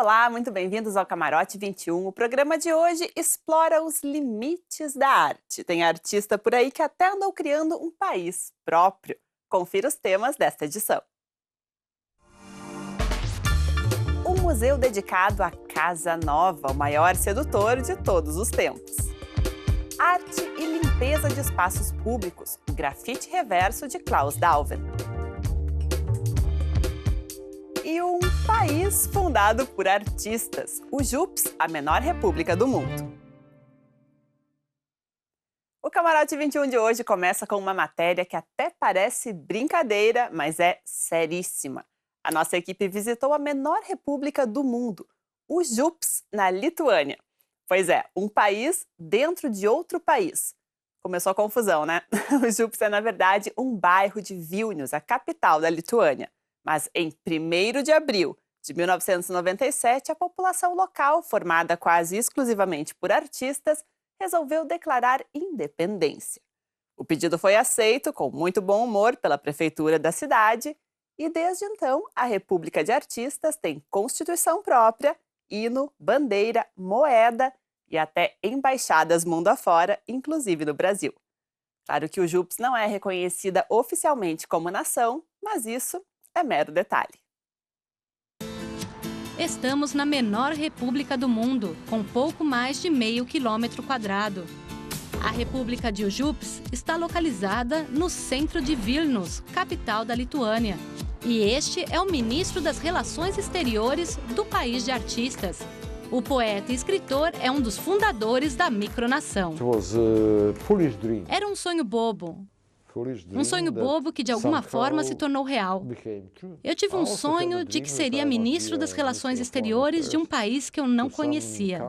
Olá, muito bem-vindos ao Camarote 21. O programa de hoje explora os limites da arte. Tem artista por aí que até andou criando um país próprio. Confira os temas desta edição. Um museu dedicado à Casa Nova, o maior sedutor de todos os tempos. Arte e limpeza de espaços públicos, o grafite reverso de Klaus Dauven. E um país fundado por artistas, o JUPS, a menor república do mundo. O Camarote 21 de hoje começa com uma matéria que até parece brincadeira, mas é seríssima. A nossa equipe visitou a menor república do mundo, o JUPS, na Lituânia. Pois é, um país dentro de outro país. Começou a confusão, né? O JUPS é, na verdade, um bairro de Vilnius, a capital da Lituânia. Mas em 1º de abril de 1997, a população local, formada quase exclusivamente por artistas, resolveu declarar independência. O pedido foi aceito com muito bom humor pela prefeitura da cidade e, desde então, a República de Artistas tem constituição própria, hino, bandeira, moeda e até embaixadas mundo afora, inclusive no Brasil. Claro que o JUPS não é reconhecida oficialmente como nação, mas isso é mero detalhe. Estamos na menor república do mundo, com pouco mais de meio quilômetro quadrado. A República de JUPS está localizada no centro de Vilnius, capital da Lituânia. E este é o ministro das Relações Exteriores do país de artistas. O poeta e escritor é um dos fundadores da micronação. Era um sonho bobo. Um sonho bobo que, de alguma forma, se tornou real. Eu tive um sonho de que seria ministro das Relações Exteriores de um país que eu não conhecia.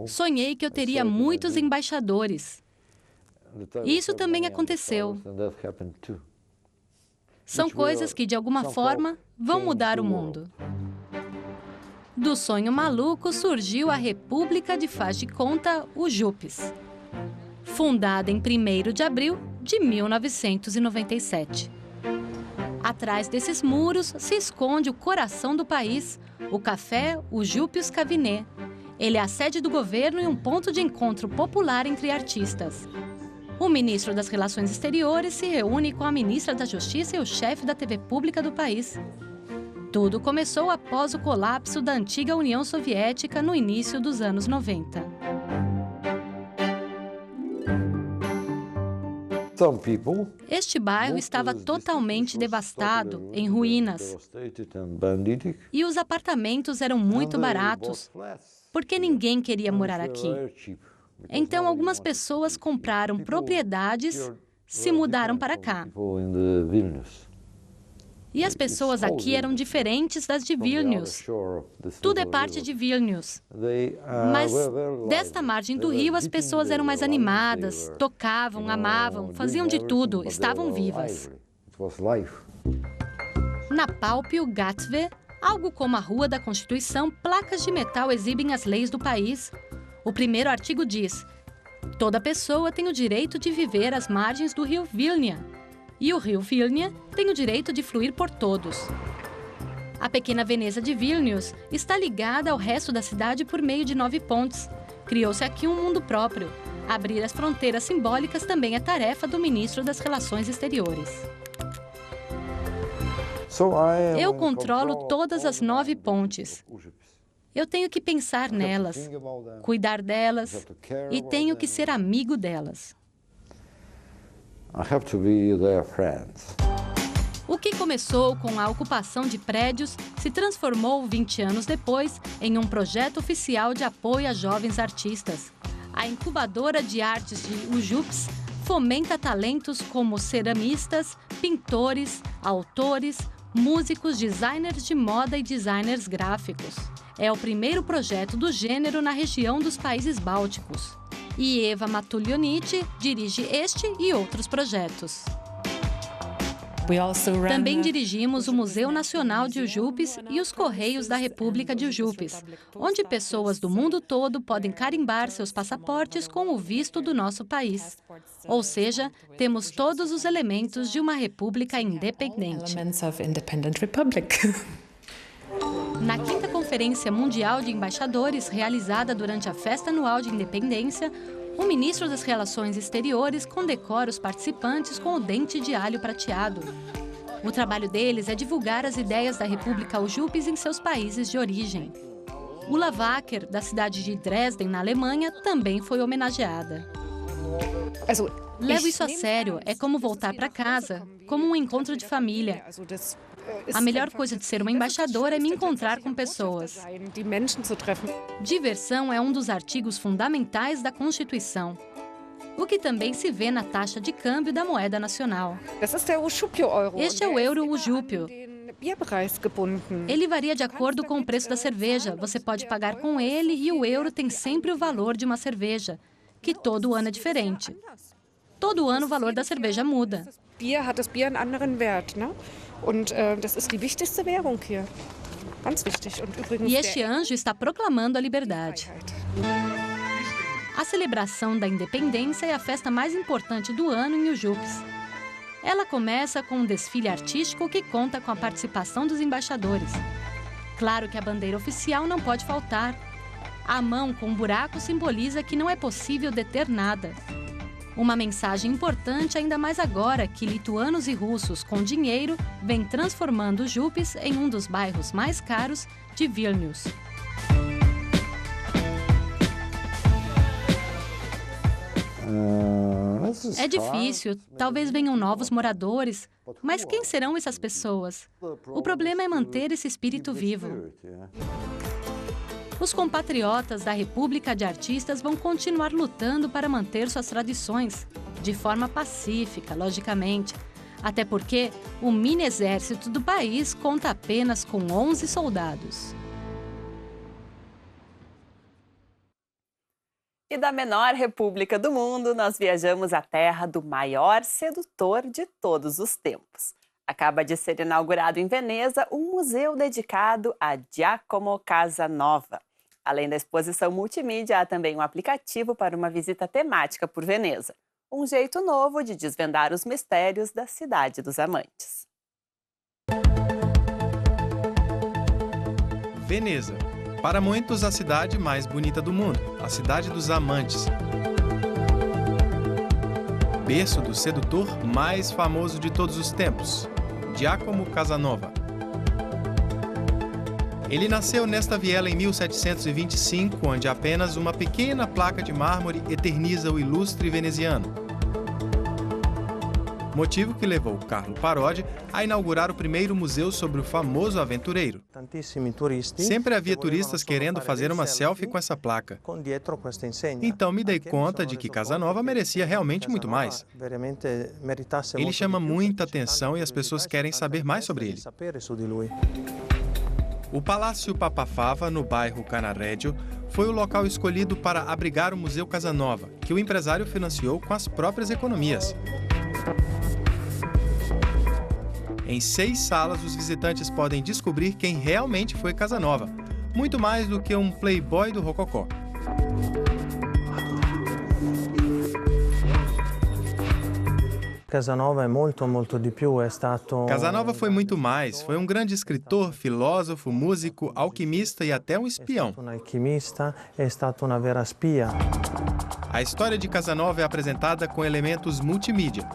Sonhei que eu teria muitos embaixadores. E isso também aconteceu. São coisas que, de alguma forma, vão mudar o mundo. Do sonho maluco surgiu a República de Faz de Conta, o JUPS. Fundada em 1º de abril de 1997. Atrás desses muros se esconde o coração do país, o café, o Júpios Caviné. Ele é a sede do governo e um ponto de encontro popular entre artistas. O ministro das Relações Exteriores se reúne com a ministra da Justiça e o chefe da TV pública do país. Tudo começou após o colapso da antiga União Soviética no início dos anos 90. Este bairro estava totalmente devastado, em ruínas. E os apartamentos eram muito baratos, porque ninguém queria morar aqui. Então, algumas pessoas compraram propriedades, se mudaram para cá. E as pessoas aqui eram diferentes das de Vilnius. Tudo é parte de Vilnius. Mas, desta margem do rio, as pessoas eram mais animadas, tocavam, amavam, faziam de tudo, estavam vivas. Na Palpio Gatve, algo como a Rua da Constituição, placas de metal exibem as leis do país. O primeiro artigo diz: toda pessoa tem o direito de viver às margens do rio Vilnia. E o rio Vilnia tem o direito de fluir por todos. A pequena Veneza de Vilnius está ligada ao resto da cidade por meio de 9 pontes. Criou-se aqui um mundo próprio. Abrir as fronteiras simbólicas também é tarefa do ministro das Relações Exteriores. Eu controlo todas as 9 pontes. Eu tenho que pensar nelas, cuidar delas e tenho que ser amigo delas. O que começou com a ocupação de prédios se transformou 20 anos depois em um projeto oficial de apoio a jovens artistas. A incubadora de artes de UJUPS fomenta talentos como ceramistas, pintores, autores, músicos, designers de moda e designers gráficos. É o primeiro projeto do gênero na região dos países bálticos. E Eva Matulionici dirige este e outros projetos. Também dirigimos o Museu Nacional de UJUPS e os Correios da República de UJUPS, onde pessoas do mundo todo podem carimbar seus passaportes com o visto do nosso país. Ou seja, temos todos os elementos de uma república independente. Na quinta conferência Conferência Mundial de Embaixadores, realizada durante a Festa Anual de Independência, o ministro das Relações Exteriores condecora os participantes com o dente de alho prateado. O trabalho deles é divulgar as ideias da República Aljupes em seus países de origem. Ulla Wacker, da cidade de Dresden, na Alemanha, também foi homenageada. Levo isso a sério, é como voltar para casa, como um encontro de família. A melhor coisa de ser uma embaixadora é me encontrar com pessoas. Diversão é um dos artigos fundamentais da Constituição, o que também se vê na taxa de câmbio da moeda nacional. Este é o euro Ujúpio. Ele varia de acordo com o preço da cerveja. Você pode pagar com ele e o euro tem sempre o valor de uma cerveja, que todo ano é diferente. Todo ano o valor da cerveja muda. E este anjo está proclamando a liberdade. A celebração da independência é a festa mais importante do ano em Ujupes. Ela começa com um desfile artístico que conta com a participação dos embaixadores. Claro que a bandeira oficial não pode faltar. A mão com um buraco simboliza que não é possível deter nada. Uma mensagem importante ainda mais agora que lituanos e russos com dinheiro vêm transformando Ujupes em um dos bairros mais caros de Vilnius. É difícil, talvez venham novos moradores, mas quem serão essas pessoas? O problema é manter esse espírito vivo. Os compatriotas da República de Artistas vão continuar lutando para manter suas tradições, de forma pacífica, logicamente, até porque o mini exército do país conta apenas com 11 soldados. E da menor república do mundo, nós viajamos à terra do maior sedutor de todos os tempos. Acaba de ser inaugurado em Veneza um museu dedicado a Giacomo Casanova. Além da exposição multimídia, há também um aplicativo para uma visita temática por Veneza. Um jeito novo de desvendar os mistérios da Cidade dos Amantes. Veneza. Para muitos, a cidade mais bonita do mundo, a Cidade dos Amantes. Berço do sedutor mais famoso de todos os tempos, Giacomo Casanova. Ele nasceu nesta viela em 1725, onde apenas uma pequena placa de mármore eterniza o ilustre veneziano. Motivo que levou Carlo Parodi a inaugurar o primeiro museu sobre o famoso aventureiro. Sempre havia turistas querendo fazer uma selfie com essa placa. Então me dei conta de que Casanova merecia realmente muito mais. Ele chama muita atenção e as pessoas querem saber mais sobre ele. O Palácio Papafava, no bairro Cannaregio, foi o local escolhido para abrigar o Museu Casanova, que o empresário financiou com as próprias economias. Em 6 salas, os visitantes podem descobrir quem realmente foi Casanova, muito mais do que um playboy do rococó. Casanova foi muito mais. Foi um grande escritor, filósofo, músico, alquimista e até um espião. A história de Casanova é apresentada com elementos multimídia.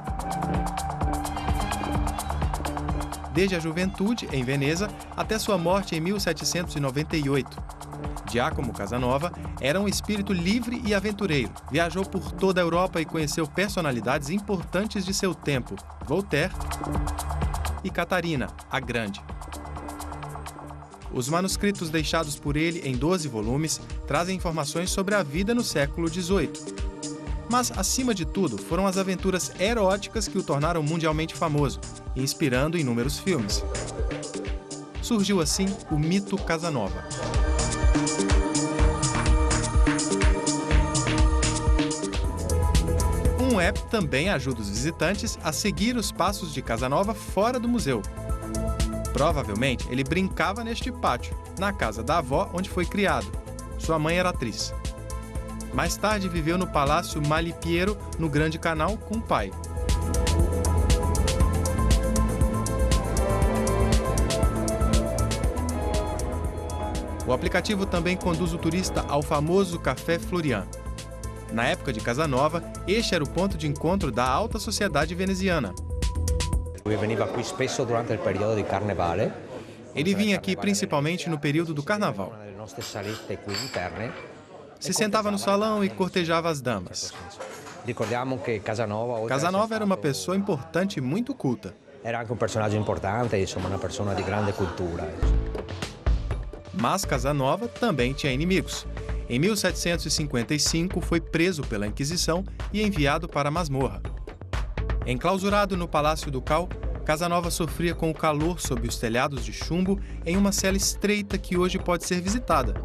Desde a juventude, em Veneza, até sua morte em 1798. Giacomo Casanova era um espírito livre e aventureiro. Viajou por toda a Europa e conheceu personalidades importantes de seu tempo, Voltaire e Catarina, a Grande. Os manuscritos deixados por ele em 12 volumes trazem informações sobre a vida no século XVIII. Mas, acima de tudo, foram as aventuras eróticas que o tornaram mundialmente famoso, inspirando inúmeros filmes. Surgiu assim o mito Casanova. Um app também ajuda os visitantes a seguir os passos de Casanova fora do museu. Provavelmente, ele brincava neste pátio, na casa da avó onde foi criado. Sua mãe era atriz. Mais tarde, viveu no Palácio Malipiero, no Grande Canal, com o pai. O aplicativo também conduz o turista ao famoso Café Florian. Na época de Casanova, este era o ponto de encontro da alta sociedade veneziana. Ele vinha aqui principalmente no período do carnaval. Se sentava no salão e cortejava as damas. Casanova era uma pessoa importante e muito culta. Era anche un personaggio importante, insomma, una persona di grande cultura. Mas Casanova também tinha inimigos. Em 1755, foi preso pela Inquisição e enviado para a masmorra. Enclausurado no Palácio Ducal, Casanova sofria com o calor sob os telhados de chumbo em uma cela estreita que hoje pode ser visitada.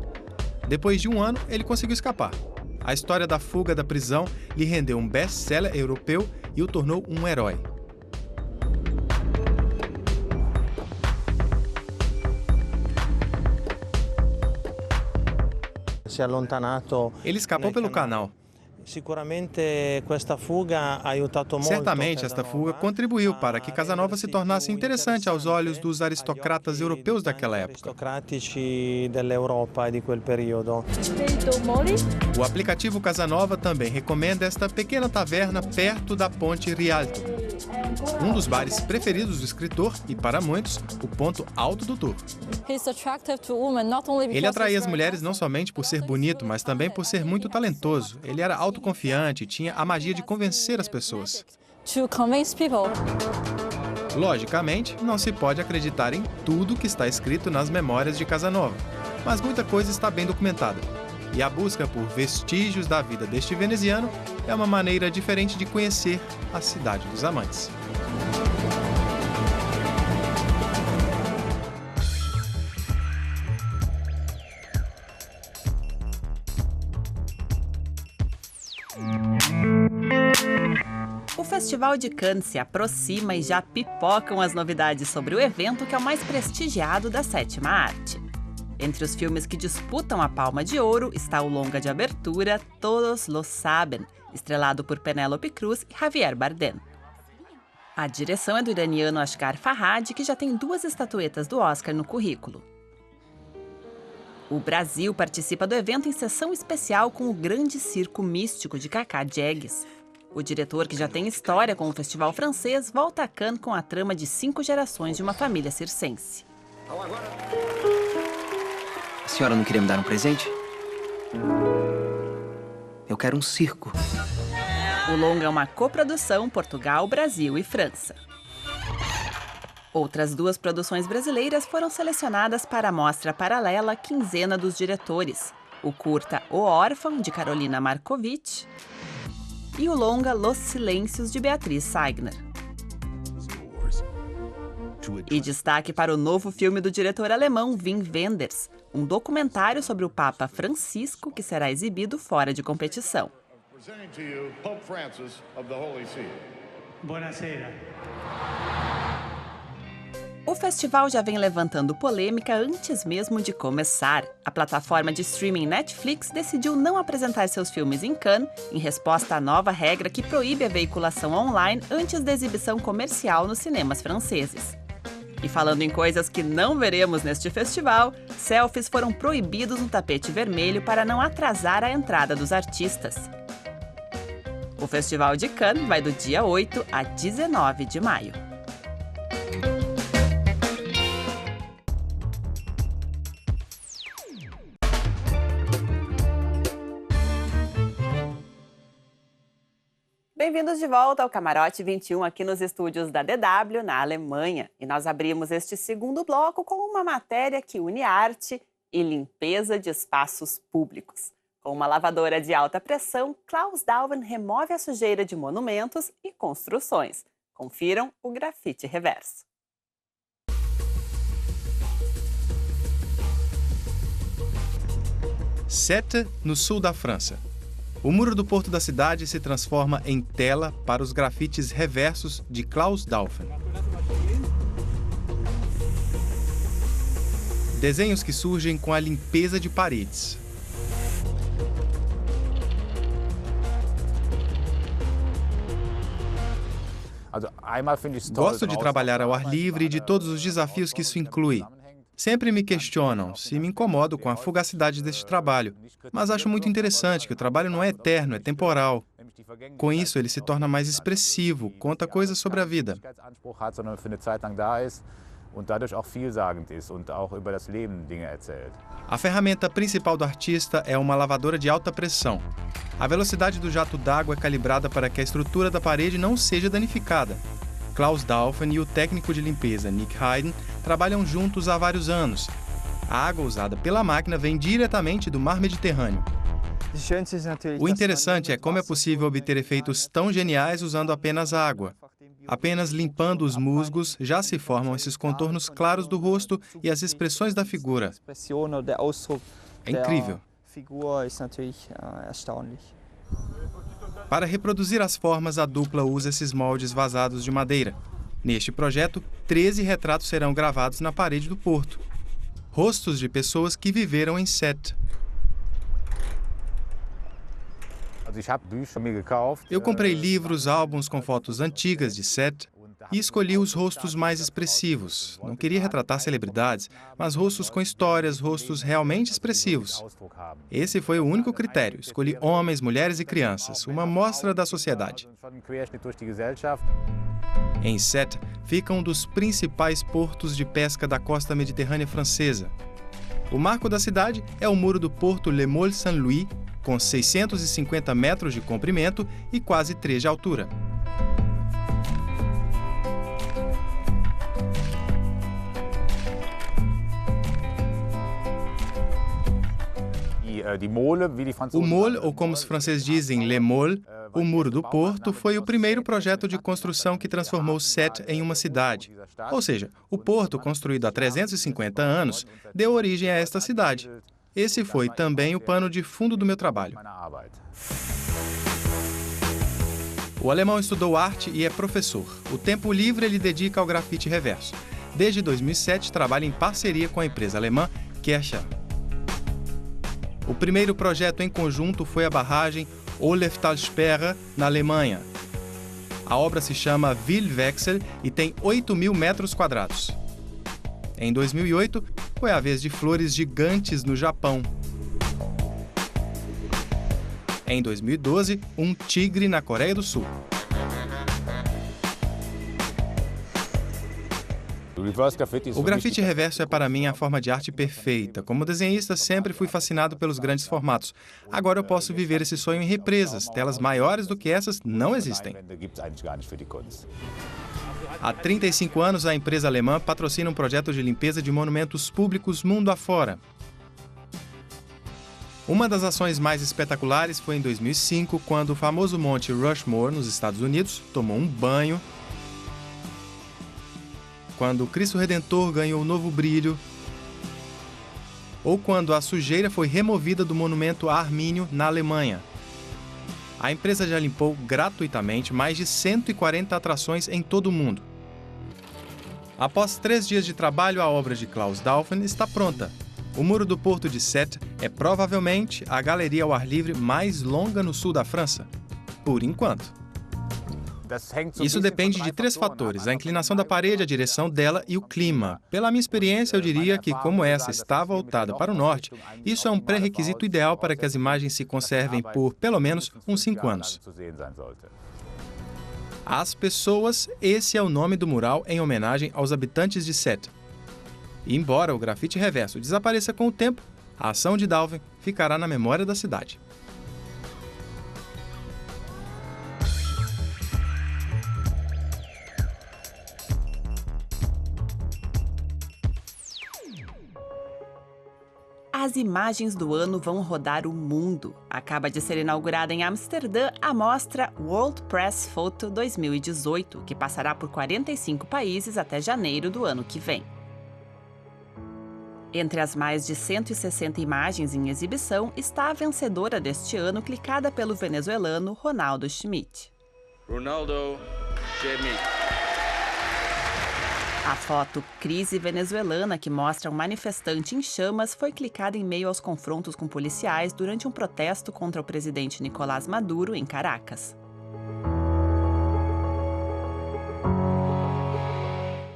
Depois de um ano, ele conseguiu escapar. A história da fuga da prisão lhe rendeu um best-seller europeu e o tornou um herói. Ele escapou pelo canal. Certamente esta fuga contribuiu para que Casanova se tornasse interessante aos olhos dos aristocratas europeus daquela época. O aplicativo Casanova também recomenda esta pequena taverna perto da Ponte Rialto, um dos bares preferidos do escritor e, para muitos, o ponto alto do tour. Ele atraía as mulheres não somente por ser bonito, mas também por ser muito talentoso. Ele era autoconfiante e tinha a magia de convencer as pessoas. Logicamente, não se pode acreditar em tudo que está escrito nas memórias de Casanova, mas muita coisa está bem documentada. E a busca por vestígios da vida deste veneziano é uma maneira diferente de conhecer a cidade dos amantes. O Festival de Cannes se aproxima e já pipocam as novidades sobre o evento que é o mais prestigiado da sétima arte. Entre os filmes que disputam a Palma de Ouro está o longa de abertura Todos lo saben, estrelado por Penélope Cruz e Javier Bardem. A direção é do iraniano Asghar Farhadi, que já tem 2 estatuetas do Oscar no currículo. O Brasil participa do evento em sessão especial com o Grande Circo Místico de Cacá Diegues. O diretor, que já tem história com o festival francês, volta a Cannes com a trama de 5 gerações de uma família circense. A senhora não queria me dar um presente? Eu quero um circo. O longa é uma coprodução Portugal, Brasil e França. Outras 2 produções brasileiras foram selecionadas para a mostra paralela Quinzena dos Diretores: o curta O Órfão, de Carolina Markovic, e o longa Los Silêncios, de Beatriz Saigner. E destaque para o novo filme do diretor alemão Wim Wenders, um documentário sobre o Papa Francisco que será exibido fora de competição. O festival já vem levantando polêmica antes mesmo de começar. A plataforma de streaming Netflix decidiu não apresentar seus filmes em Cannes, em resposta à nova regra que proíbe a veiculação online antes da exibição comercial nos cinemas franceses. E falando em coisas que não veremos neste festival, selfies foram proibidos no tapete vermelho para não atrasar a entrada dos artistas. O Festival de Cannes vai do dia 8 a 19 de maio. Bem-vindos de volta ao Camarote 21 aqui nos estúdios da DW, na Alemanha. E nós abrimos este segundo bloco com uma matéria que une arte e limpeza de espaços públicos. Com uma lavadora de alta pressão, Klaus Dauven remove a sujeira de monumentos e construções. Confiram o grafite reverso. Sète, no sul da França. O muro do porto da cidade se transforma em tela para os grafites reversos de Klaus Dauven. Desenhos que surgem com a limpeza de paredes. Gosto de trabalhar ao ar livre e de todos os desafios que isso inclui. Sempre me questionam se me incomodo com a fugacidade deste trabalho, mas acho muito interessante que o trabalho não é eterno, é temporal. Com isso, ele se torna mais expressivo, conta coisas sobre a vida. A ferramenta principal do artista é uma lavadora de alta pressão. A velocidade do jato d'água é calibrada para que a estrutura da parede não seja danificada. Klaus Daufen e o técnico de limpeza Nick Hayden trabalham juntos há vários anos. A água usada pela máquina vem diretamente do mar Mediterrâneo. O interessante é como é possível obter efeitos tão geniais usando apenas água. Apenas limpando os musgos já se formam esses contornos claros do rosto e as expressões da figura. É incrível. Para reproduzir as formas, a dupla usa esses moldes vazados de madeira. Neste projeto, 13 retratos serão gravados na parede do porto. Rostos de pessoas que viveram em Sète. Eu comprei livros, álbuns com fotos antigas de Sète e escolhi os rostos mais expressivos. Não queria retratar celebridades, mas rostos com histórias, rostos realmente expressivos. Esse foi o único critério. Escolhi homens, mulheres e crianças, uma mostra da sociedade. Em Sète fica um dos principais portos de pesca da costa mediterrânea francesa. O marco da cidade é o muro do porto Le Môle Saint-Louis, com 650 metros de comprimento e quase 3 de altura. O Môle, ou como os franceses dizem, Le Môle, o Muro do Porto, foi o primeiro projeto de construção que transformou Sète em uma cidade. Ou seja, o porto, construído há 350 anos, deu origem a esta cidade. Esse foi também o pano de fundo do meu trabalho. O alemão estudou arte e é professor. O tempo livre ele dedica ao grafite reverso. Desde 2007, trabalha em parceria com a empresa alemã Kärcher. O primeiro projeto em conjunto foi a barragem Oleftalsperre, na Alemanha. A obra se chama Wildwechsel e tem 8.000 metros quadrados. Em 2008, foi a vez de flores gigantes no Japão. Em 2012, um tigre na Coreia do Sul. O grafite reverso é para mim a forma de arte perfeita. Como desenhista, sempre fui fascinado pelos grandes formatos. Agora eu posso viver esse sonho em represas. Telas maiores do que essas não existem. Há 35 anos, a empresa alemã patrocina um projeto de limpeza de monumentos públicos mundo afora. Uma das ações mais espetaculares foi em 2005, quando o famoso Monte Rushmore, nos Estados Unidos, tomou um banho, quando o Cristo Redentor ganhou um novo brilho, ou quando a sujeira foi removida do monumento a Armínio, na Alemanha. A empresa já limpou gratuitamente mais de 140 atrações em todo o mundo. Após 3 dias de trabalho, a obra de Klaus Daufen está pronta. O Muro do Porto de Sète é provavelmente a galeria ao ar livre mais longa no sul da França, por enquanto. Isso depende de 3 fatores: a inclinação da parede, a direção dela e o clima. Pela minha experiência, eu diria que, como essa está voltada para o norte, isso é um pré-requisito ideal para que as imagens se conservem por, pelo menos, uns 5 anos. As Pessoas, esse é o nome do mural em homenagem aos habitantes de Sète. Embora o grafite reverso desapareça com o tempo, a ação de Daufen ficará na memória da cidade. As imagens do ano vão rodar o mundo. Acaba de ser inaugurada em Amsterdã a mostra World Press Photo 2018, que passará por 45 países até janeiro do ano que vem. Entre as mais de 160 imagens em exibição está a vencedora deste ano, clicada pelo venezuelano Ronaldo Schmidt. A foto Crise Venezuelana, que mostra um manifestante em chamas, foi clicada em meio aos confrontos com policiais durante um protesto contra o presidente Nicolás Maduro em Caracas.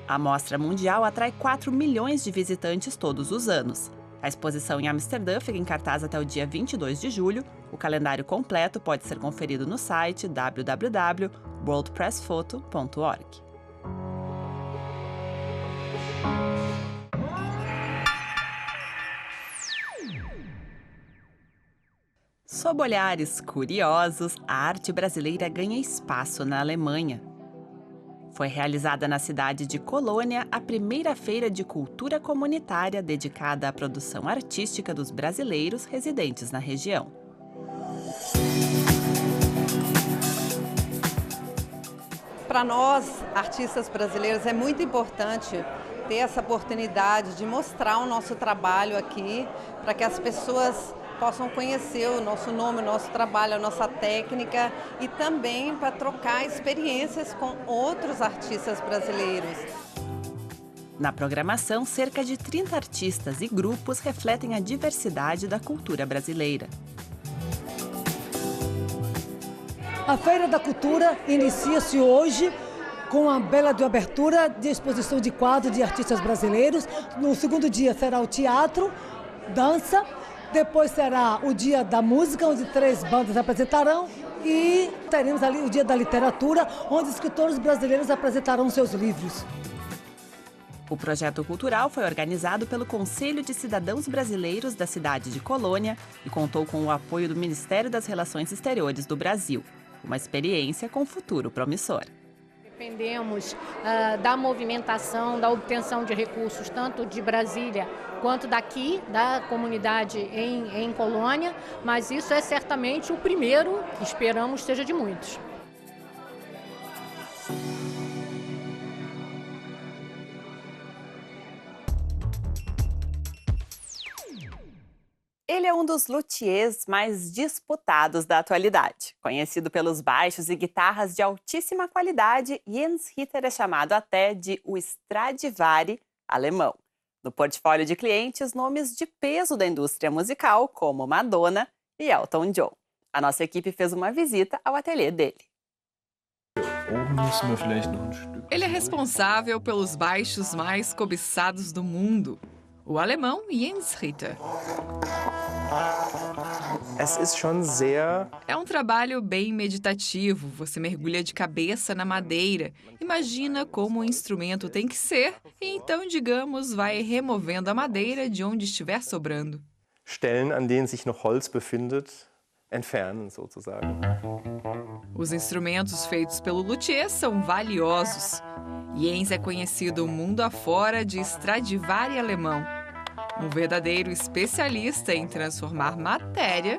A Mostra Mundial atrai 4 milhões de visitantes todos os anos. A exposição em Amsterdã fica em cartaz até o dia 22 de julho. O calendário completo pode ser conferido no site www.worldpressphoto.org. Sob olhares curiosos, a arte brasileira ganha espaço na Alemanha. Foi realizada na cidade de Colônia a primeira feira de cultura comunitária dedicada à produção artística dos brasileiros residentes na região. Para nós, artistas brasileiros, é muito importante ter essa oportunidade de mostrar o nosso trabalho aqui, para que as pessoas possam conhecer o nosso nome, o nosso trabalho, a nossa técnica e também para trocar experiências com outros artistas brasileiros. Na programação, cerca de 30 artistas e grupos refletem a diversidade da cultura brasileira. A Feira da Cultura inicia-se hoje com a bela de abertura de exposição de quadros de artistas brasileiros. No segundo dia será o teatro, dança. Depois será o Dia da Música, onde 3 bandas apresentarão. E teremos ali o Dia da Literatura, onde escritores brasileiros apresentarão seus livros. O projeto cultural foi organizado pelo Conselho de Cidadãos Brasileiros da cidade de Colônia e contou com o apoio do Ministério das Relações Exteriores do Brasil. Uma experiência com futuro promissor. Dependemos da movimentação, da obtenção de recursos, tanto de Brasília quanto daqui, da comunidade em Colônia, mas isso é certamente o primeiro, que esperamos seja de muitos. Ele é um dos luthiers mais disputados da atualidade. Conhecido pelos baixos e guitarras de altíssima qualidade, Jens Ritter é chamado até de o Stradivari alemão. No portfólio de clientes, nomes de peso da indústria musical, como Madonna e Elton John. A nossa equipe fez uma visita ao ateliê dele. Ele é responsável pelos baixos mais cobiçados do mundo. O alemão Jens Ritter. É um trabalho bem meditativo. Você mergulha de cabeça na madeira, imagina como o instrumento tem que ser e então, digamos, vai removendo a madeira de onde estiver sobrando. Stellen, an denen sich noch Holz befindet, entfernen, sozusagen. Os instrumentos feitos pelo luthier são valiosos. Jens é conhecido mundo afora de Stradivari alemão, um verdadeiro especialista em transformar matéria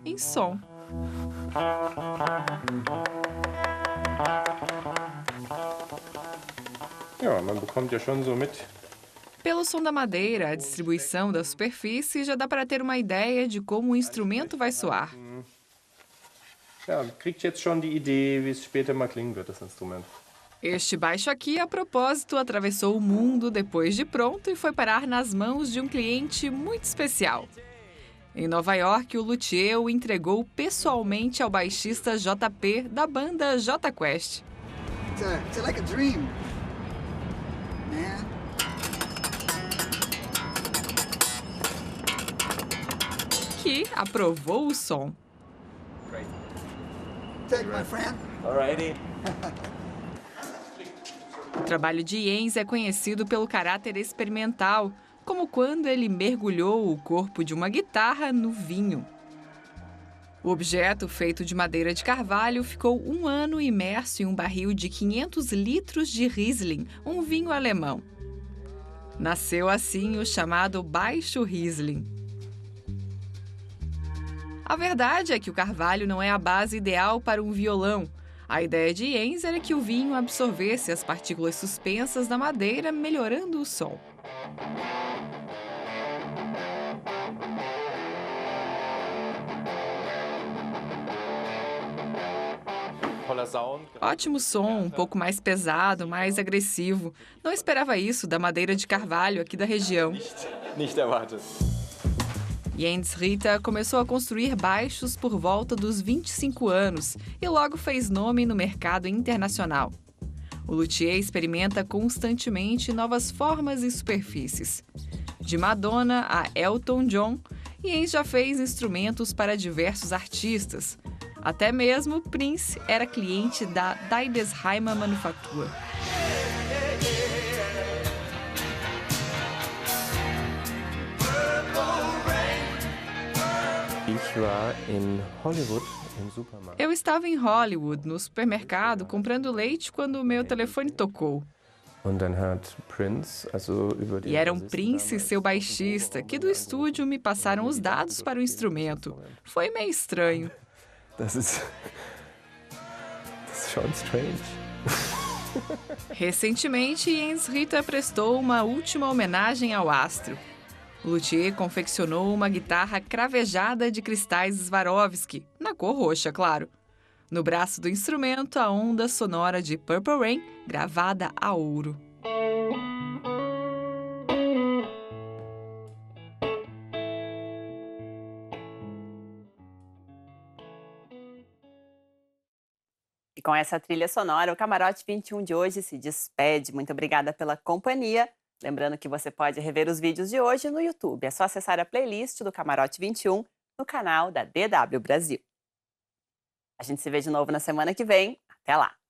em som. Man bekommt ja schon so mit. Pelo som da madeira, a distribuição da superfície já dá para ter uma ideia de como o instrumento vai soar. Kriegt jetzt schon die Idee, wie es später mal klingen wird, das Instrument. Este baixo aqui, a propósito, atravessou o mundo depois de pronto e foi parar nas mãos de um cliente muito especial. Em Nova York, o luthier o entregou pessoalmente ao baixista JP da banda J Quest. It's like a dream, man. Que aprovou o som. Take my friend. Alrighty. O trabalho de Jens é conhecido pelo caráter experimental, como quando ele mergulhou o corpo de uma guitarra no vinho. O objeto, feito de madeira de carvalho, ficou 1 ano imerso em um barril de 500 litros de Riesling, um vinho alemão. Nasceu assim o chamado Baixo Riesling. A verdade é que o carvalho não é a base ideal para um violão. A ideia de Jens era que o vinho absorvesse as partículas suspensas da madeira, melhorando o som. Ótimo som, um pouco mais pesado, mais agressivo. Não esperava isso da madeira de carvalho aqui da região. Jens Ritter começou a construir baixos por volta dos 25 anos e logo fez nome no mercado internacional. O luthier experimenta constantemente novas formas e superfícies. De Madonna a Elton John, Jens já fez instrumentos para diversos artistas. Até mesmo Prince era cliente da Deidesheimer Manufaktur. Eu estava em Hollywood, no supermercado, comprando leite quando o meu telefone tocou. E eram Prince e seu baixista, que do estúdio me passaram os dados para o instrumento. Foi meio estranho. Das ist schon strange. Recentemente, Jens Ritter prestou uma última homenagem ao astro. O luthier confeccionou uma guitarra cravejada de cristais Swarovski, na cor roxa, claro. No braço do instrumento, a onda sonora de Purple Rain, gravada a ouro. E com essa trilha sonora, o Camarote 21 de hoje se despede. Muito obrigada pela companhia. Lembrando que você pode rever os vídeos de hoje no YouTube. É só acessar a playlist do Camarote 21 no canal da DW Brasil. A gente se vê de novo na semana que vem. Até lá!